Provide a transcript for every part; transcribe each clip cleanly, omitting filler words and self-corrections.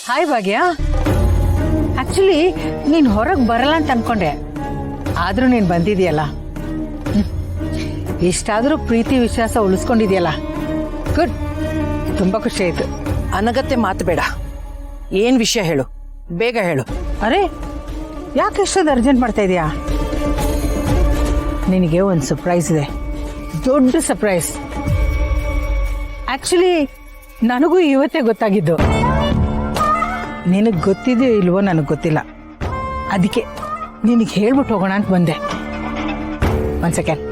Hi ಭಾಗ್ಯ. Actually ನೀನ್ ಹೊರಗೆ ಬರಲ್ಲ ಅಂತ ಅನ್ಕೊಂಡೆ, ಆದ್ರೂ ನೀನ್ ಬಂದಿದೆಯಲ್ಲ. ಇಷ್ಟಾದ್ರೂ ಪ್ರೀತಿ ವಿಶ್ವಾಸ ಉಳಿಸ್ಕೊಂಡಿದ್ಯಲ್ಲ, ಗುಡ್. ತುಂಬಾ ಖುಷಿ ಆಯ್ತು. ಅನಗತ್ಯ ಮಾತು ಬೇಡ. ಏನ್ ವಿಷಯ ಹೇಳು, ಬೇಗ ಹೇಳು. ಅರೆ, ಯಾಕೆ ಎಷ್ಟೊಂದು ಅರ್ಜೆಂಟ್ ಮಾಡ್ತಾ ಇದೀಯಾ? ನಿನಗೆ ಒಂದು ಸರ್ಪ್ರೈಸ್ ಇದೆ, ದೊಡ್ಡ ಸರ್ಪ್ರೈಸ್. ಆಕ್ಚುಲಿ ನನಗೂ ಇವತ್ತೇ ಗೊತ್ತಾಗಿದ್ದು. ನಿನಗೆ ಗೊತ್ತಿದೆಯೋ ಇಲ್ವೋ ನನಗೆ ಗೊತ್ತಿಲ್ಲ, ಅದಕ್ಕೆ ನಿನಗೆ ಹೇಳ್ಬಿಟ್ಟು ಹೋಗೋಣ ಅಂತ ಬಂದೆ. ಒಂದು ಸೆಕೆಂಡ್.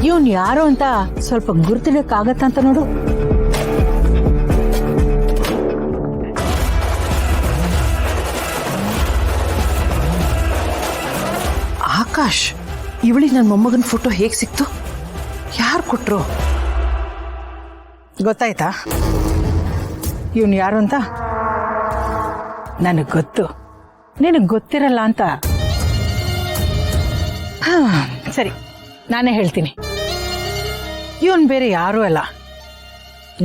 ಇವನ್ ಯಾರು ಅಂತ ಸ್ವಲ್ಪ ಗುರ್ತಿಡಕ್ಕಾಗತ್ತಂತ ನೋಡು. ಆಕಾಶ್, ಇವಳಿಗೆ ನನ್ನ ಮೊಮ್ಮಗನ ಫೋಟೋ ಹೇಗೆ ಸಿಕ್ತು? ಯಾರು ಕೊಟ್ರು? ಗೊತ್ತಾಯ್ತಾ ಇವನು ಯಾರು ಅಂತ? ನನಗೆ ಗೊತ್ತು, ನಿನಗೆ ಗೊತ್ತಿರಲ್ಲ ಅಂತ. ಸರಿ, ನಾನೇ ಹೇಳ್ತೀನಿ. ಇವನ್ ಬೇರೆ ಯಾರೂ ಅಲ್ಲ,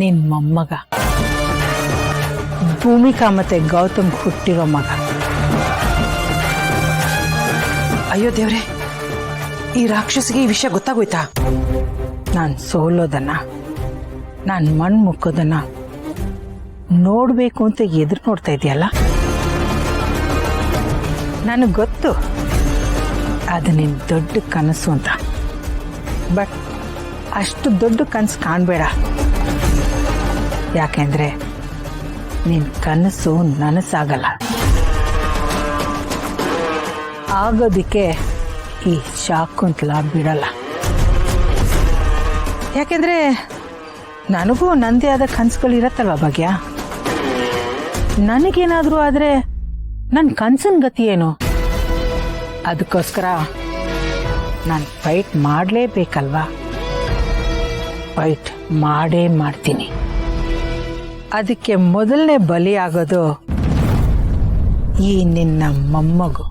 ನಿನ್ ಮೊಮ್ಮಗ, ಭೂಮಿಕಾ ಮತ್ತೆ ಗೌತಮ್ ಹುಟ್ಟಿರೋ ಮಗ. ಅಯ್ಯೋ ದೇವ್ರೆ, ಈ ರಾಕ್ಷಸಿಗೆ ಈ ವಿಷಯ ಗೊತ್ತಾಗೋಯ್ತಾ? ನಾನು ಸೋಲೋದನ್ನ, ನಾನು ಮಣ್ಣು ಮುಕ್ಕೋದನ್ನ ನೋಡ್ಬೇಕು ಅಂತ ಎದುರು ನೋಡ್ತಾ ಇದೆಯಲ್ಲ. ನನಗೆ ಗೊತ್ತು ಅದು ನಿನ್ ದೊಡ್ಡ ಕನಸು ಅಂತ. ಬಟ್ ಅಷ್ಟು ದೊಡ್ಡ ಕನಸು ಕಾಣಬೇಡ, ಯಾಕೆಂದ್ರೆ ನಿನ್ ಕನಸು ನನಸಾಗಲ್ಲ. ಆಗೋದಿಕ್ಕೆ ಈ ಶಾಕುಂತಲ ಬಿಡಲ್ಲ. ಯಾಕೆಂದ್ರೆ ನನಗೂ ನಂದೇ ಆದ ಕನಸುಗಳಿರತ್ತಲ್ವ ಭಾಗ್ಯ. ನನಗೇನಾದ್ರೂ ಆದ್ರೆ ನನ್ನ ಕನಸಿನ ಗತಿ ಏನು? ಅದಕ್ಕೋಸ್ಕರ ನಾನು ಫೈಟ್ ಮಾಡಲೇಬೇಕಲ್ವಾ? ಫೈಟ್ ಮಾಡೇ ಮಾಡ್ತೀನಿ. ಅದಕ್ಕೆ ಮೊದಲನೇ ಬಲಿ ಆಗೋದು ಈ ನಿನ್ನ ಮೊಮ್ಮಗು.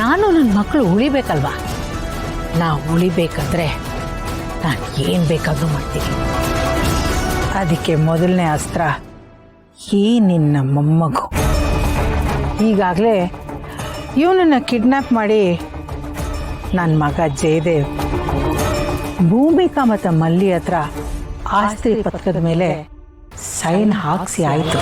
ನಾನು ನನ್ನ ಮಕ್ಕಳು ಉಳಿಬೇಕಲ್ವಾ? ನಾ ಉಳಿಬೇಕಂದ್ರೆ ನಾನು ಏನು ಬೇಕಾದ್ರೂ ಮಾಡ್ತೀನಿ. ಅದಕ್ಕೆ ಮೊದಲನೇ ಅಸ್ತ್ರ ಈ ನಿನ್ನ ಮೊಮ್ಮಗು. ಈಗಾಗಲೇ ಇವನನ್ನ ಕಿಡ್ನಾಪ್ ಮಾಡಿ ನನ್ನ ಮಗ ಜಯದೇವ್ ಭೂಮಿಕಾ ಮತ್ತು ಮಲ್ಲಿ ಹತ್ರ ಆಸ್ತಿ ಪತ್ರದ ಮೇಲೆ ಸೈನ್ ಹಾಕ್ಸಿ ಆಯಿತು.